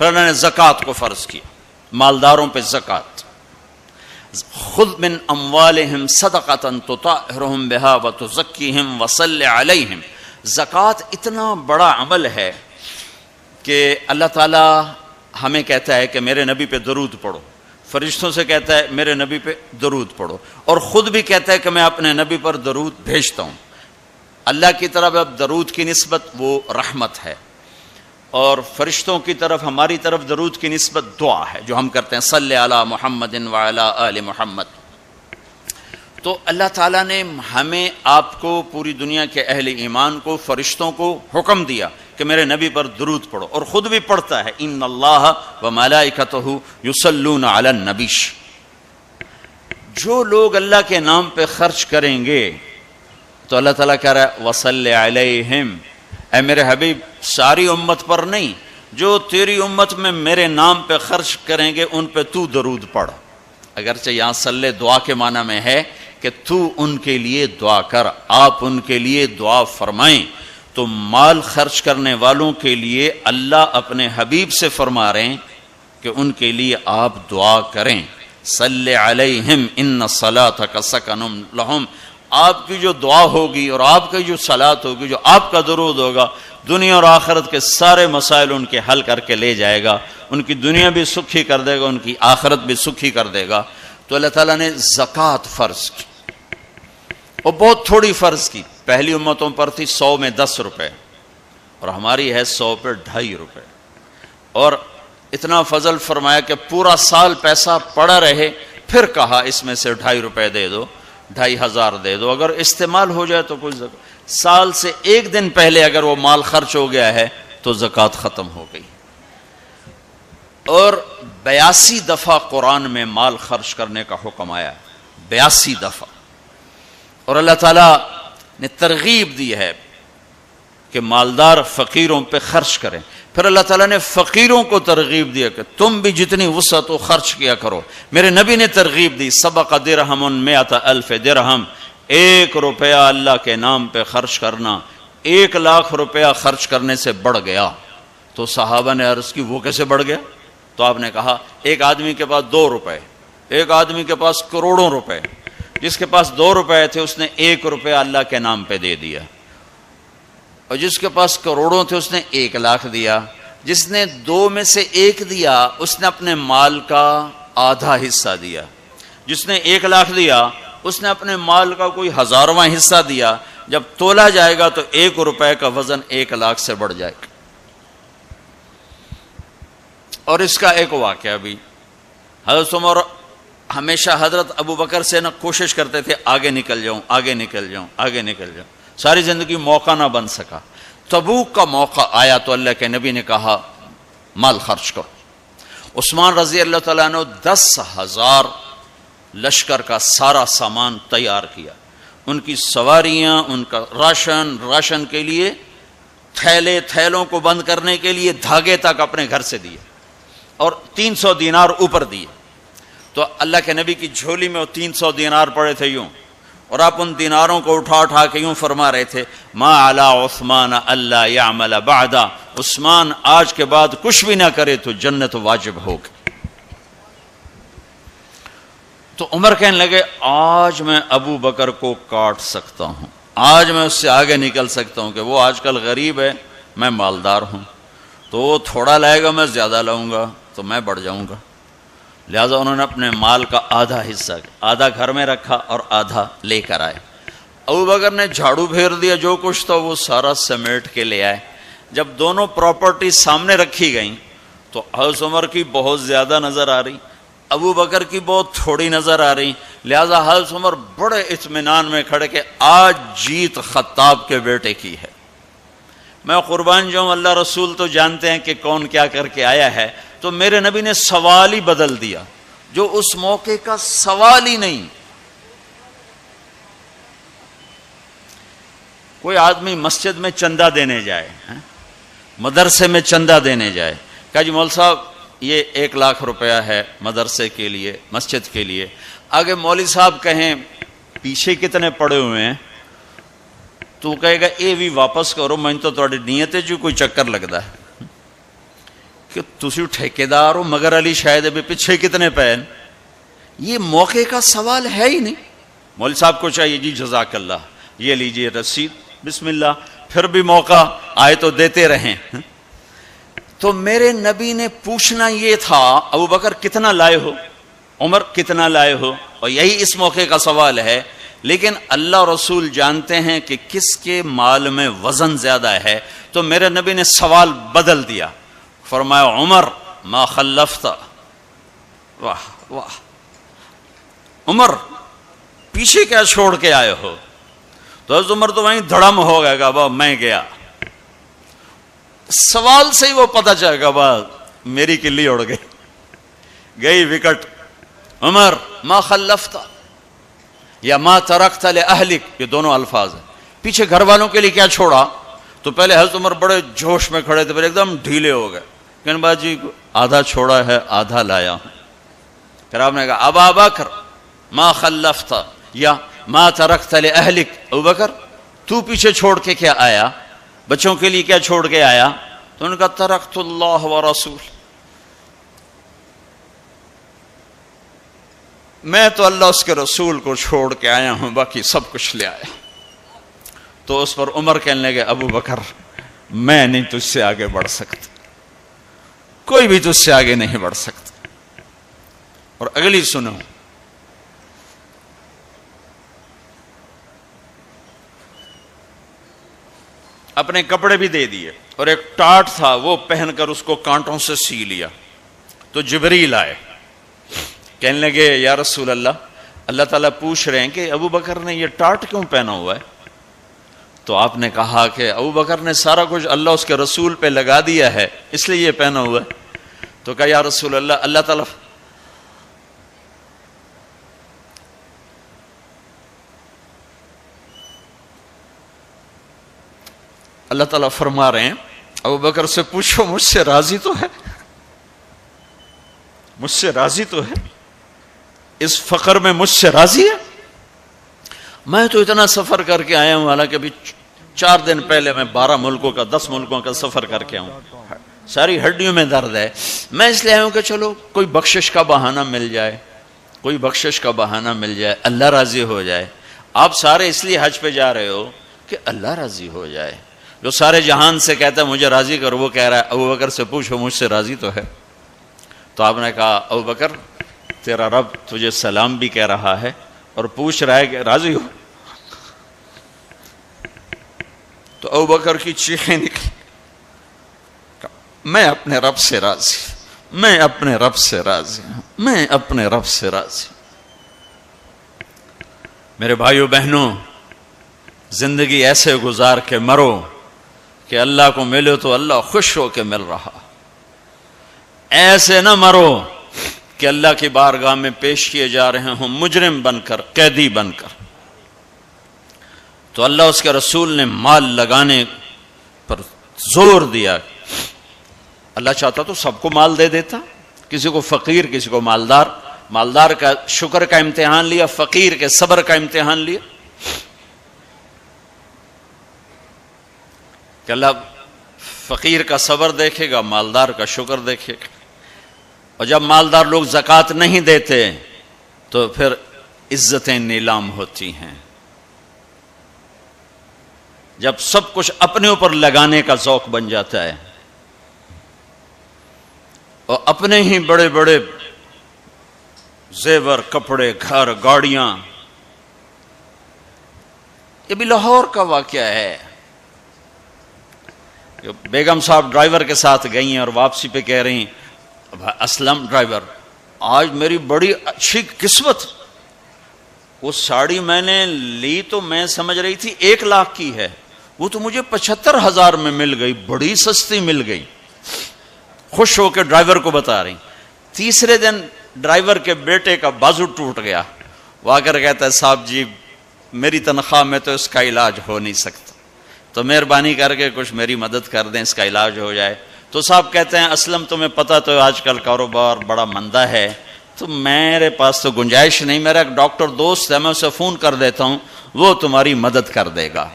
پھر اللہ نے زکوٰۃ کو فرض کیا، مالداروں پہ زکوٰۃ. خذ من اموالہم صدقۃ تطہرہم بہا وتزکیہم وصلی علیہم. زکوٰۃ اتنا بڑا عمل ہے کہ اللہ تعالیٰ ہمیں کہتا ہے کہ میرے نبی پہ درود پڑھو، فرشتوں سے کہتا ہے میرے نبی پہ درود پڑھو، اور خود بھی کہتا ہے کہ میں اپنے نبی پر درود بھیجتا ہوں. اللہ کی طرف اب درود کی نسبت وہ رحمت ہے، اور فرشتوں کی طرف ہماری طرف درود کی نسبت دعا ہے جو ہم کرتے ہیں، صلی علی محمد وعلی آل محمد. تو اللہ تعالیٰ نے ہمیں آپ کو، پوری دنیا کے اہل ایمان کو، فرشتوں کو حکم دیا کہ میرے نبی پر درود پڑھو، اور خود بھی پڑھتا ہے، ان اللہ وملائکتہ یصلون علی النبی. جو لوگ اللہ کے نام پہ خرچ کریں گے تو اللہ تعالیٰ کہہ رہا ہے وصلی علیہم، اے میرے حبیب ساری امت پر نہیں، جو تیری امت میں میرے نام پہ خرچ کریں گے ان پہ تو درود پڑھ. اگرچہ یہاں صلی دعا کے معنی میں ہے کہ تو ان کے لیے دعا کر، آپ ان کے لیے دعا فرمائیں. تو مال خرچ کرنے والوں کے لیے اللہ اپنے حبیب سے فرما رہے ہیں کہ ان کے لیے آپ دعا کریں. صلی علیہم ان صلاتک سکن لہم. آپ کی جو دعا ہوگی اور آپ کی جو صلات ہوگی، جو آپ کا درود ہوگا، دنیا اور آخرت کے سارے مسائل ان کے حل کر کے لے جائے گا. ان کی دنیا بھی سکھی کر دے گا، ان کی آخرت بھی سکھی کر دے گا. تو اللہ تعالیٰ نے زکوٰۃ فرض کی، اور بہت تھوڑی فرض کی. پہلی امتوں پر تھی 100 میں 10 روپے، اور ہماری ہے 100 پہ 2.5 روپے. اور اتنا فضل فرمایا کہ پورا سال پیسہ پڑا رہے، پھر کہا اس میں سے 2.5 روپے دے دو، 2,500 دے دو. اگر استعمال ہو جائے تو کوئی سال سے ایک دن پہلے اگر وہ مال خرچ ہو گیا ہے تو زکوٰۃ ختم ہو گئی. اور 82 دفعہ قرآن میں مال خرچ کرنے کا حکم آیا، 82 دفعہ. اور اللہ تعالیٰ نے ترغیب دی ہے کہ مالدار فقیروں پہ خرچ کریں. پھر اللہ تعالیٰ نے فقیروں کو ترغیب دیا کہ تم بھی جتنی وسعت ہو خرچ کیا کرو. میرے نبی نے ترغیب دی، سبق درہم 100,000 درہم. 1 روپیہ اللہ کے نام پہ خرچ کرنا 1 لاکھ روپیہ خرچ کرنے سے بڑھ گیا. تو صحابہ نے عرض کی وہ کیسے بڑھ گیا؟ تو آپ نے کہا ایک آدمی کے پاس 2 روپے، ایک آدمی کے پاس کروڑوں روپے. جس کے پاس 2 روپے تھے اس نے 1 روپیہ اللہ کے نام پہ دے دیا، اور جس کے پاس کروڑوں تھے اس نے 1 لاکھ دیا. جس نے 2 میں سے 1 دیا اس نے اپنے مال کا آدھا حصہ دیا. جس نے 1 لاکھ دیا اس نے اپنے مال کا کوئی 1000واں حصہ دیا. جب تولا جائے گا تو 1 روپے کا وزن 1 لاکھ سے بڑھ جائے گا. اور اس کا ایک واقعہ بھی، حضرت عمر ہمیشہ حضرت ابو بکر سے نہ کوشش کرتے تھے آگے نکل جاؤں، آگے نکل جاؤں، آگے نکل جاؤں. ساری زندگی موقع نہ بن سکا. تبوک کا موقع آیا تو اللہ کے نبی نے کہا مال خرچ کرو. عثمان رضی اللہ تعالیٰ نے 10,000 لشکر کا سارا سامان تیار کیا. ان کی سواریاں، ان کا راشن کے لیے تھیلوں کو بند کرنے کے لیے دھاگے تک اپنے گھر سے دیے، اور 300 دینار اوپر دیے. تو اللہ کے نبی کی جھولی میں وہ 300 دینار پڑے تھے یوں، اور آپ ان دیناروں کو اٹھا کے یوں فرما رہے تھے ما علی عثمان اللہ یعمل بعد. عثمان آج کے بعد کچھ بھی نہ کرے تو جنت واجب ہوگی. تو عمر کہنے لگے آج میں ابو بکر کو کاٹ سکتا ہوں، آج میں اس سے آگے نکل سکتا ہوں کہ وہ آج کل غریب ہے، میں مالدار ہوں. تو وہ تھوڑا لائے گا، میں زیادہ لاؤں گا تو میں بڑھ جاؤں گا. لہذا انہوں نے اپنے مال کا آدھا حصہ، آدھا گھر میں رکھا اور آدھا لے کر آئے. ابو بکر نے جھاڑو پھیر دیا، جو کچھ تھا وہ سارا سمیٹ کے لے آئے. جب دونوں پراپرٹی سامنے رکھی گئیں تو حضرت عمر کی بہت زیادہ نظر آ رہی، ابو بکر کی بہت تھوڑی نظر آ رہی. لہذا حضرت عمر بڑے اطمینان میں کھڑے کہ آج جیت خطاب کے بیٹے کی ہے. میں قربان جاؤں، اللہ رسول تو جانتے ہیں کہ کون کیا کر کے آیا ہے. تو میرے نبی نے سوال ہی بدل دیا، جو اس موقع کا سوال ہی نہیں. کوئی آدمی مسجد میں چندہ دینے جائے، مدرسے میں چندہ دینے جائے، کہا جی مول صاحب یہ 1 لاکھ روپیہ ہے مدرسے کے لیے، مسجد کے لیے. آگے مولوی صاحب کہیں پیچھے کتنے پڑے ہوئے ہیں، تو کہے گا اے بھی واپس کرو، میں تو تھوڑی نیت ہے جو کوئی چکر لگتا ہے. کہ تسی ٹھیکیدار ہو مگر علی شاید ابھی پیچھے کتنے پین. یہ موقع کا سوال ہے ہی نہیں. مولوی صاحب کو چاہیے جی جزاک اللہ یہ لیجئے رسید بسم اللہ, پھر بھی موقع آئے تو دیتے رہیں. تو میرے نبی نے پوچھنا یہ تھا ابو بکر کتنا لائے ہو, عمر کتنا لائے ہو, اور یہی اس موقع کا سوال ہے. لیکن اللہ رسول جانتے ہیں کہ کس کے مال میں وزن زیادہ ہے, تو میرے نبی نے سوال بدل دیا, فرمایا عمر ما خلفت. واہ واہ, عمر پیچھے کیا چھوڑ کے آئے ہو؟ تو حضرت عمر تو وہیں دھڑم ہو گئے گا با میں گیا. سوال سے ہی وہ پتہ چلے گا با میری کلی اڑ گئی, گئی وکٹ. عمر ما خلفت یا ما ترکت لأہلک, یہ دونوں الفاظ ہیں. پیچھے گھر والوں کے لیے کیا چھوڑا؟ تو پہلے حضرت عمر بڑے جوش میں کھڑے تھے, پھر ایک دم ڈھیلے ہو گئے. کہنے با جی آدھا چھوڑا ہے آدھا لایا ہوں. پھر آپ نے کہا ابا بکر ما خلفت یا ما ترکت لأہلک, ابو بکر تو پیچھے چھوڑ کے کیا آیا, بچوں کے لیے کیا چھوڑ کے آیا؟ تو انہوں نے کہا ترکت اللہ ورسول, میں تو اللہ اس کے رسول کو چھوڑ کے آیا ہوں, باقی سب کچھ لے آیا. تو اس پر عمر کہنے لگے ابو بکر میں نہیں تجھ سے آگے بڑھ سکتا, کوئی بھی تجھ سے آگے نہیں بڑھ سکتا. اور اگلی سنو, اپنے کپڑے بھی دے دیے اور ایک ٹاٹ تھا وہ پہن کر اس کو کانٹوں سے سی لیا. تو جبریل آئے, کہنے لگے یا رسول اللہ, اللہ تعالیٰ پوچھ رہے ہیں کہ ابو بکر نے یہ ٹاٹ کیوں پہنا ہوا ہے؟ تو آپ نے کہا کہ ابو بکر نے سارا کچھ اللہ اس کے رسول پہ لگا دیا ہے اس لیے یہ پہنا ہوا ہے. تو کہا یا رسول اللہ, اللہ تعالیٰ اللہ تعالیٰ فرما رہے ہیں ابو بکر سے پوچھو مجھ سے راضی تو ہے, مجھ سے راضی تو ہے, اس فقر میں مجھ سے راضی ہے؟ میں تو اتنا سفر کر کے آیا ہوں, حالانکہ ابھی 4 دن پہلے میں 12 ملکوں کا 10 ملکوں کا سفر کر کے آؤں, ساری ہڈیوں میں درد ہے. میں اس لیے آیا ہوں کہ چلو کوئی بخشش کا بہانہ مل جائے, کوئی بخشش کا بہانہ مل جائے, اللہ راضی ہو جائے. آپ سارے اس لیے حج پہ جا رہے ہو کہ اللہ راضی ہو جائے. جو سارے جہان سے کہتا ہے مجھے راضی کر, وہ کہہ رہا ہے ابو بکر سے پوچھو مجھ سے راضی تو ہے. تو آپ نے کہا ابو بکر تیرا رب تجھے سلام بھی کہہ رہا ہے اور پوچھ رہا ہے کہ راضی ہو. تو ابو بکر کی چیخیں نکلی, میں اپنے رب سے راضی, میں اپنے رب سے راضی, میں اپنے رب سے راضی. میرے بھائیو بہنوں, زندگی ایسے گزار کے مرو کہ اللہ کو ملے تو اللہ خوش ہو کے مل رہا, ایسے نہ مرو کہ اللہ کی بارگاہ میں پیش کیے جا رہے ہوں مجرم بن کر, قیدی بن کر. تو اللہ اس کے رسول نے مال لگانے پر زور دیا. اللہ چاہتا تو سب کو مال دے دیتا, کسی کو فقیر کسی کو مالدار. مالدار کا شکر کا امتحان لیا, فقیر کے صبر کا امتحان لیا. کہ اللہ فقیر کا صبر دیکھے گا, مالدار کا شکر دیکھے گا. اور جب مالدار لوگ زکوٰۃ نہیں دیتے تو پھر عزتیں نیلام ہوتی ہیں. جب سب کچھ اپنے اوپر لگانے کا ذوق بن جاتا ہے اور اپنے ہی بڑے بڑے زیور, کپڑے, گھر, گاڑیاں. یہ بھی لاہور کا واقعہ ہے. بیگم صاحب ڈرائیور کے ساتھ گئی ہیں اور واپسی پہ کہہ رہی ہیں اسلم ڈرائیور آج میری بڑی اچھی قسمت, وہ ساڑی میں نے لی تو میں سمجھ رہی تھی 1 لاکھ کی ہے, وہ تو مجھے 75,000 میں مل گئی, بڑی سستی مل گئی. خوش ہو کے ڈرائیور کو بتا رہی. تیسرے دن ڈرائیور کے بیٹے کا بازو ٹوٹ گیا, وہ آ کر کہتا ہے صاحب جی میری تنخواہ میں تو اس کا علاج ہو نہیں سکتا, تو مہربانی کر کے کچھ میری مدد کر دیں, اس کا علاج ہو جائے. تو صاحب کہتے ہیں اسلم تمہیں پتہ تو آج کل کاروبار بڑا مندہ ہے, تو میرے پاس تو گنجائش نہیں, میرا ایک ڈاکٹر دوست ہے میں اسے فون کر دیتا ہوں, وہ تمہاری مدد کر دے گا.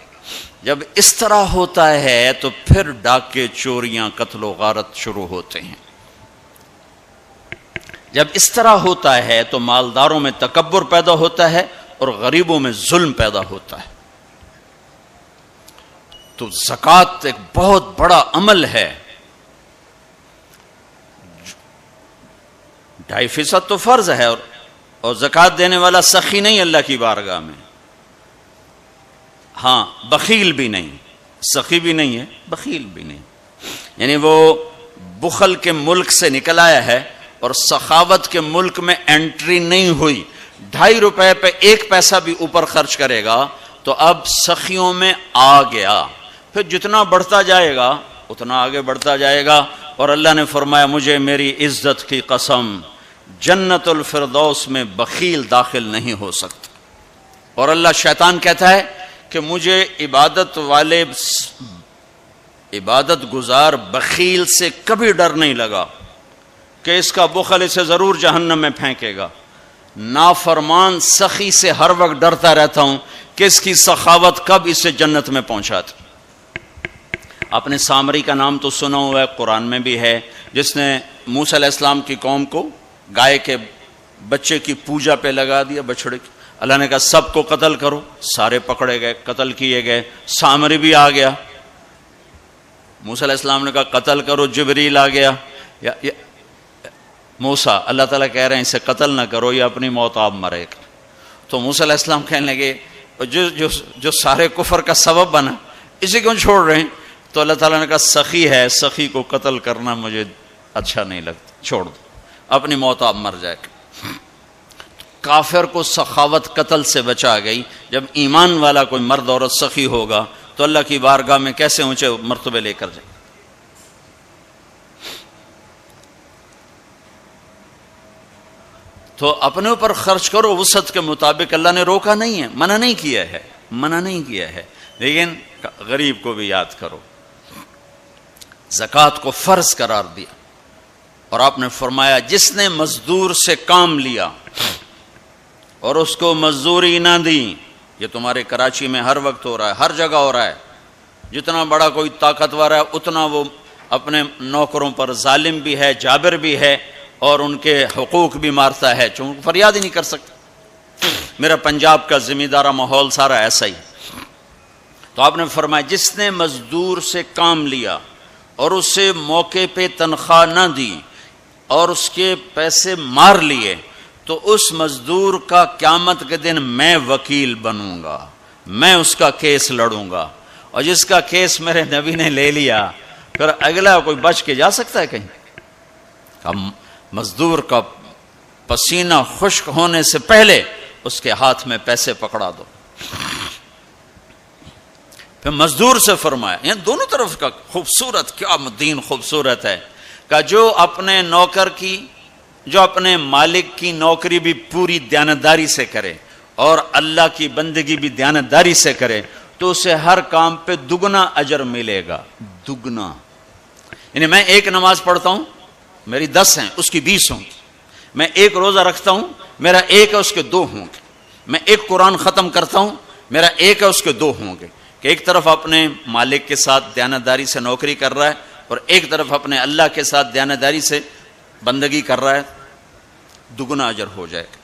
جب اس طرح ہوتا ہے تو پھر ڈاکے, چوریاں, قتل و غارت شروع ہوتے ہیں. جب اس طرح ہوتا ہے تو مالداروں میں تکبر پیدا ہوتا ہے اور غریبوں میں ظلم پیدا ہوتا ہے. تو زکوٰۃ ایک بہت بڑا عمل ہے. 2.5% تو فرض ہے اور زکوٰۃ دینے والا سخی نہیں اللہ کی بارگاہ میں. ہاں بخیل بھی نہیں, سخی بھی نہیں ہے, بخیل بھی نہیں. یعنی وہ بخل کے ملک سے نکل آیا ہے اور سخاوت کے ملک میں انٹری نہیں ہوئی. 2.5 روپے پہ 1 پیسہ بھی اوپر خرچ کرے گا تو اب سخیوں میں آ گیا. پھر جتنا بڑھتا جائے گا اتنا آگے بڑھتا جائے گا. اور اللہ نے فرمایا مجھے میری عزت کی قسم جنت الفردوس میں بخیل داخل نہیں ہو سکتا. اور اللہ شیطان کہتا ہے کہ مجھے عبادت گزار بخیل سے کبھی ڈر نہیں لگا کہ اس کا بخل اسے ضرور جہنم میں پھینکے گا. نافرمان سخی سے ہر وقت ڈرتا رہتا ہوں کہ اس کی سخاوت کب اسے جنت میں پہنچاتی. آپ نے سامری کا نام تو سنا ہوا ہے, قرآن میں بھی ہے, جس نے موسیٰ علیہ السلام کی قوم کو گائے کے بچے کی پوجا پہ لگا دیا, بچڑے کی. اللہ نے کہا سب کو قتل کرو, سارے پکڑے گئے, قتل کیے گئے. سامری بھی آ گیا. موسیٰ علیہ السلام نے کہا قتل کرو, جبریل آ گیا. موسیٰ, اللہ تعالیٰ کہہ رہے ہیں اسے قتل نہ کرو, یہ اپنی موت آپ مرے گا. تو موسیٰ علیہ السلام کہنے لگے جو سارے کفر کا سبب بنا اسے کیوں چھوڑ رہے ہیں؟ تو اللہ تعالیٰ نے کہا سخی ہے, سخی کو قتل کرنا مجھے اچھا نہیں لگتا, چھوڑ دو, اپنی موت آپ مر جائے گا. کافر کو سخاوت قتل سے بچا گئی. جب ایمان والا کوئی مرد عورت سخی ہوگا تو اللہ کی بارگاہ میں کیسے اونچے مرتبے لے کر جائے. تو اپنے اوپر خرچ کرو وسعت کے مطابق. اللہ نے روکا نہیں ہے, منع نہیں کیا ہے, منع نہیں کیا ہے, لیکن غریب کو بھی یاد کرو. زکوٰۃ کو فرض قرار دیا اور آپ نے فرمایا جس نے مزدور سے کام لیا اور اس کو مزدوری نہ دی. یہ تمہارے کراچی میں ہر وقت ہو رہا ہے, ہر جگہ ہو رہا ہے. جتنا بڑا کوئی طاقتور ہے اتنا وہ اپنے نوکروں پر ظالم بھی ہے, جابر بھی ہے, اور ان کے حقوق بھی مارتا ہے, چونکہ فریاد ہی نہیں کر سکتا. میرا پنجاب کا زمیندارہ ماحول سارا ایسا ہی. تو آپ نے فرمایا جس نے مزدور سے کام لیا اور اسے موقع پہ تنخواہ نہ دی اور اس کے پیسے مار لیے تو اس مزدور کا قیامت کے دن میں وکیل بنوں گا, میں اس کا کیس لڑوں گا. اور جس کا کیس میرے نبی نے لے لیا پھر اگلا کوئی بچ کے جا سکتا ہے کہیں؟ مزدور کا پسینہ خشک ہونے سے پہلے اس کے ہاتھ میں پیسے پکڑا دو. پھر مزدور سے فرمایا, یعنی دونوں طرف کا خوبصورت, کیا دین خوبصورت ہے, کہ جو اپنے نوکر کی, جو اپنے مالک کی نوکری بھی پوری دیانتداری سے کرے اور اللہ کی بندگی بھی دیانتداری سے کرے تو اسے ہر کام پہ دگنا اجر ملے گا, دگنا. یعنی میں ایک نماز پڑھتا ہوں میری 10 ہیں, اس کی 20 ہوں گی. میں ایک روزہ رکھتا ہوں میرا 1 ہے, اس کے 2 ہوں گے. میں ایک قرآن ختم کرتا ہوں میرا 1 ہے, اس کے 2 ہوں گے. کہ ایک طرف اپنے مالک کے ساتھ دیانتداری سے نوکری کر رہا ہے اور ایک طرف اپنے اللہ کے ساتھ دیانتداری سے بندگی کر رہا ہے, دگنا اجر ہو جائے گا.